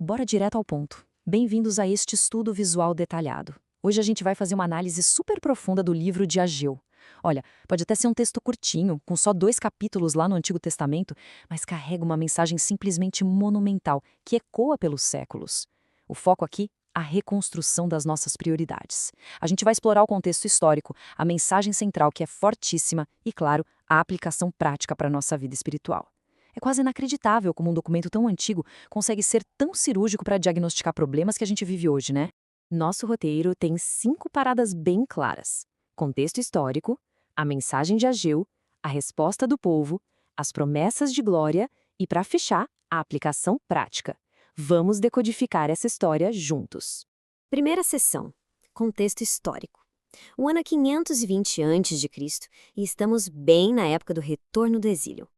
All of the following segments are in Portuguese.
bora direto ao ponto. Bem-vindos a este estudo visual detalhado. Hoje a gente vai fazer uma análise super profunda do livro de Ageu. Olha, pode até ser um texto curtinho, com só 2 capítulos lá no Antigo Testamento, mas carrega uma mensagem simplesmente monumental, que ecoa pelos séculos. O foco aqui, a reconstrução das nossas prioridades. A gente vai explorar o contexto histórico, a mensagem central que é fortíssima e, claro, a aplicação prática para a nossa vida espiritual. É quase inacreditável como um documento tão antigo consegue ser tão cirúrgico para diagnosticar problemas que a gente vive hoje, né? Nosso roteiro tem 5 paradas bem claras: contexto histórico, a mensagem de Ageu, a resposta do povo, as promessas de glória e, para fechar, a aplicação prática. Vamos decodificar essa história juntos. Primeira seção. Contexto histórico. O ano é 520 a.C. e estamos bem na época do retorno do exílio.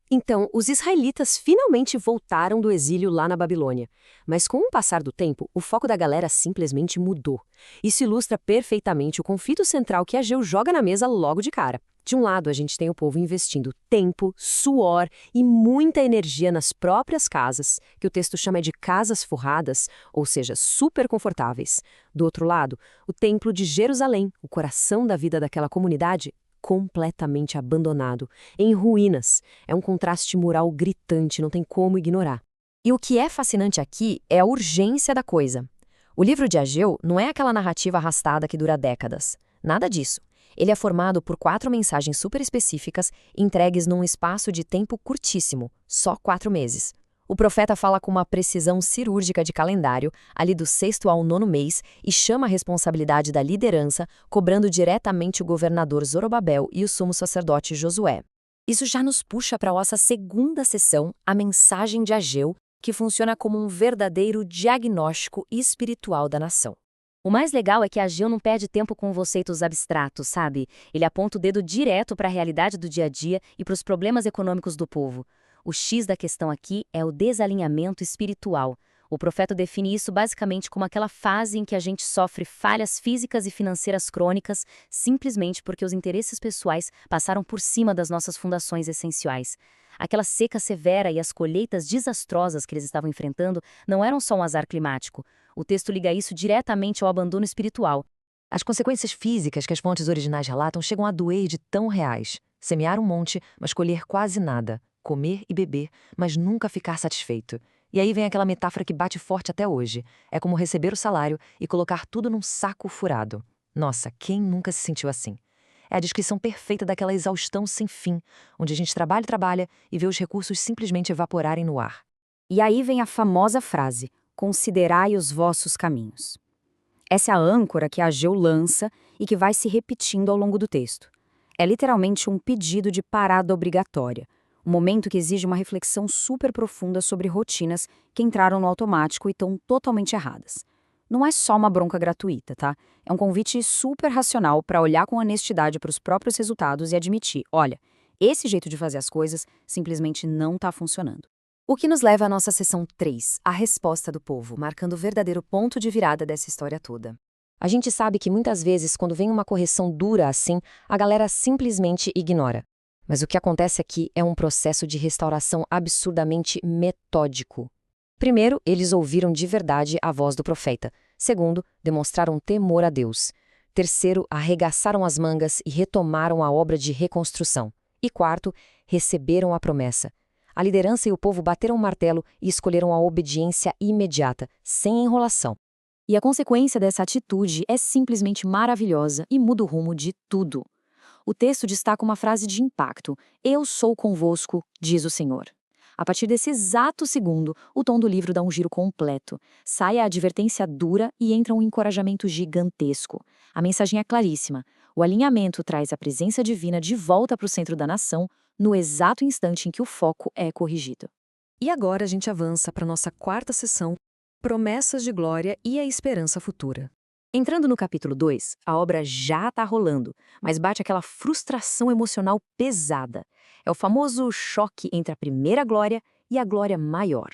Então, os israelitas finalmente voltaram do exílio lá na Babilônia. Mas com o passar do tempo, o foco da galera simplesmente mudou. Isso ilustra perfeitamente o conflito central que Ageu joga na mesa logo de cara. De um lado, a gente tem o povo investindo tempo, suor e muita energia nas próprias casas, que o texto chama de casas forradas, ou seja, super confortáveis. Do outro lado, o Templo de Jerusalém, o coração da vida daquela comunidade, completamente abandonado, em ruínas. É um contraste moral gritante, não tem como ignorar. E o que é fascinante aqui é a urgência da coisa. O livro de Ageu não é aquela narrativa arrastada que dura décadas. Nada disso. Ele é formado por 4 mensagens super específicas, entregues num espaço de tempo curtíssimo, só 4 meses. O profeta fala com uma precisão cirúrgica de calendário, ali do 6º ao 9º mês, e chama a responsabilidade da liderança, cobrando diretamente o governador Zorobabel e o sumo sacerdote Josué. Isso já nos puxa para a nossa segunda sessão, a mensagem de Ageu, que funciona como um verdadeiro diagnóstico espiritual da nação. O mais legal é que Ageu não perde tempo com conceitos abstratos, sabe? Ele aponta o dedo direto para a realidade do dia a dia e para os problemas econômicos do povo. O X da questão aqui é o desalinhamento espiritual. O profeta define isso basicamente como aquela fase em que a gente sofre falhas físicas e financeiras crônicas simplesmente porque os interesses pessoais passaram por cima das nossas fundações essenciais. Aquela seca severa e as colheitas desastrosas que eles estavam enfrentando não eram só um azar climático. O texto liga isso diretamente ao abandono espiritual. As consequências físicas que as fontes originais relatam chegam a doer de tão reais. Semear um monte, mas colher quase nada. Comer e beber, mas nunca ficar satisfeito. E aí vem aquela metáfora que bate forte até hoje. É como receber o salário e colocar tudo num saco furado. Nossa, quem nunca se sentiu assim? É a descrição perfeita daquela exaustão sem fim, onde a gente trabalha e trabalha e vê os recursos simplesmente evaporarem no ar. E aí vem a famosa frase: considerai os vossos caminhos. Essa é a âncora que Ageu lança e que vai se repetindo ao longo do texto. É literalmente um pedido de parada obrigatória. Um momento que exige uma reflexão super profunda sobre rotinas que entraram no automático e estão totalmente erradas. Não é só uma bronca gratuita, tá? É um convite super racional para olhar com honestidade para os próprios resultados e admitir, olha, esse jeito de fazer as coisas simplesmente não está funcionando. O que nos leva à nossa sessão 3, a resposta do povo, marcando o verdadeiro ponto de virada dessa história toda. A gente sabe que muitas vezes, quando vem uma correção dura assim, a galera simplesmente ignora. Mas o que acontece aqui é um processo de restauração absurdamente metódico. Primeiro, eles ouviram de verdade a voz do profeta. Segundo, demonstraram temor a Deus. Terceiro, arregaçaram as mangas e retomaram a obra de reconstrução. E quarto, receberam a promessa. A liderança e o povo bateram o martelo e escolheram a obediência imediata, sem enrolação. E a consequência dessa atitude é simplesmente maravilhosa e muda o rumo de tudo. O texto destaca uma frase de impacto: "Eu sou convosco, diz o Senhor". A partir desse exato segundo, o tom do livro dá um giro completo. Sai a advertência dura e entra um encorajamento gigantesco. A mensagem é claríssima. O alinhamento traz a presença divina de volta para o centro da nação, no exato instante em que o foco é corrigido. E agora a gente avança para a nossa 4ª sessão, promessas de glória e a esperança futura. Entrando no capítulo 2, a obra já está rolando, mas bate aquela frustração emocional pesada. É o famoso choque entre a primeira glória e a glória maior.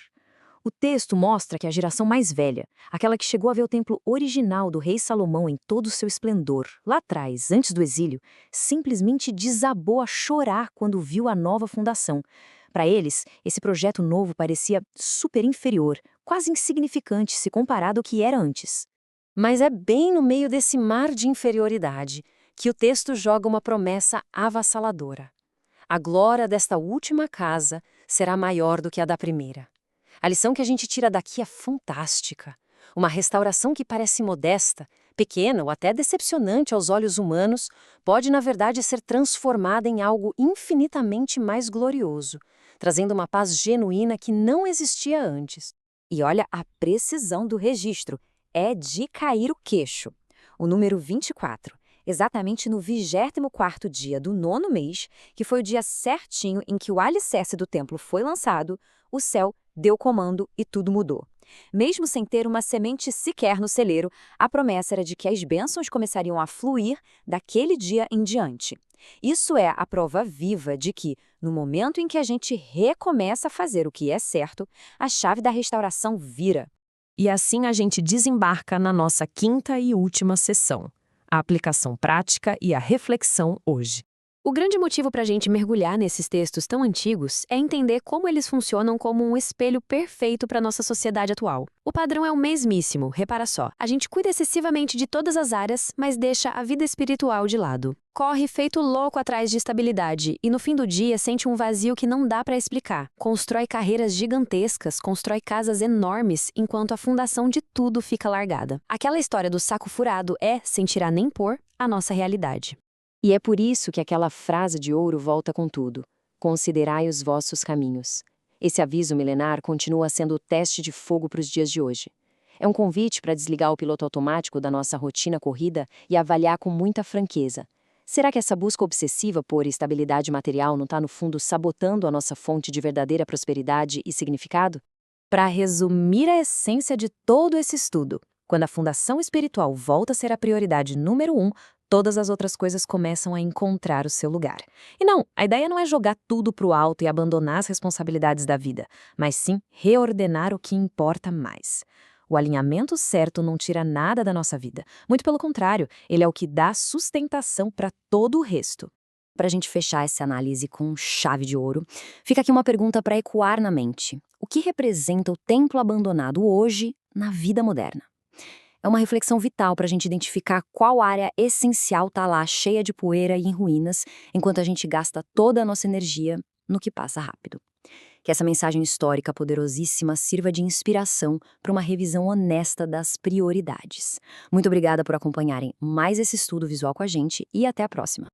O texto mostra que a geração mais velha, aquela que chegou a ver o templo original do rei Salomão em todo o seu esplendor, lá atrás, antes do exílio, simplesmente desabou a chorar quando viu a nova fundação. Para eles, esse projeto novo parecia super inferior, quase insignificante se comparado ao que era antes. Mas é bem no meio desse mar de inferioridade que o texto joga uma promessa avassaladora. A glória desta última casa será maior do que a da primeira. A lição que a gente tira daqui é fantástica. Uma restauração que parece modesta, pequena ou até decepcionante aos olhos humanos, pode, na verdade, ser transformada em algo infinitamente mais glorioso, trazendo uma paz genuína que não existia antes. E olha a precisão do registro. É de cair o queixo. O número 24, exatamente no 24º dia do 9º mês, que foi o dia certinho em que o alicerce do templo foi lançado, o céu deu comando e tudo mudou. Mesmo sem ter uma semente sequer no celeiro, a promessa era de que as bênçãos começariam a fluir daquele dia em diante. Isso é a prova viva de que, no momento em que a gente recomeça a fazer o que é certo, a chave da restauração vira. E assim a gente desembarca na nossa quinta e última sessão, a aplicação prática e a reflexão hoje. O grande motivo para a gente mergulhar nesses textos tão antigos é entender como eles funcionam como um espelho perfeito para a nossa sociedade atual. O padrão é o mesmíssimo, repara só. A gente cuida excessivamente de todas as áreas, mas deixa a vida espiritual de lado. Corre feito louco atrás de estabilidade e no fim do dia sente um vazio que não dá para explicar. Constrói carreiras gigantescas, constrói casas enormes, enquanto a fundação de tudo fica largada. Aquela história do saco furado é, sem tirar nem pôr, a nossa realidade. E é por isso que aquela frase de ouro volta com tudo. Considerai os vossos caminhos. Esse aviso milenar continua sendo o teste de fogo para os dias de hoje. É um convite para desligar o piloto automático da nossa rotina corrida e avaliar com muita franqueza. Será que essa busca obsessiva por estabilidade material não está, no fundo, sabotando a nossa fonte de verdadeira prosperidade e significado? Para resumir a essência de todo esse estudo, quando a fundação espiritual volta a ser a prioridade número 1, todas as outras coisas começam a encontrar o seu lugar. E não, a ideia não é jogar tudo para o alto e abandonar as responsabilidades da vida, mas sim reordenar o que importa mais. O alinhamento certo não tira nada da nossa vida. Muito pelo contrário, ele é o que dá sustentação para todo o resto. Para a gente fechar essa análise com chave de ouro, fica aqui uma pergunta para ecoar na mente. O que representa o templo abandonado hoje na vida moderna? É uma reflexão vital para a gente identificar qual área essencial está lá cheia de poeira e em ruínas, enquanto a gente gasta toda a nossa energia no que passa rápido. Que essa mensagem histórica poderosíssima sirva de inspiração para uma revisão honesta das prioridades. Muito obrigada por acompanharem mais esse estudo visual com a gente e até a próxima.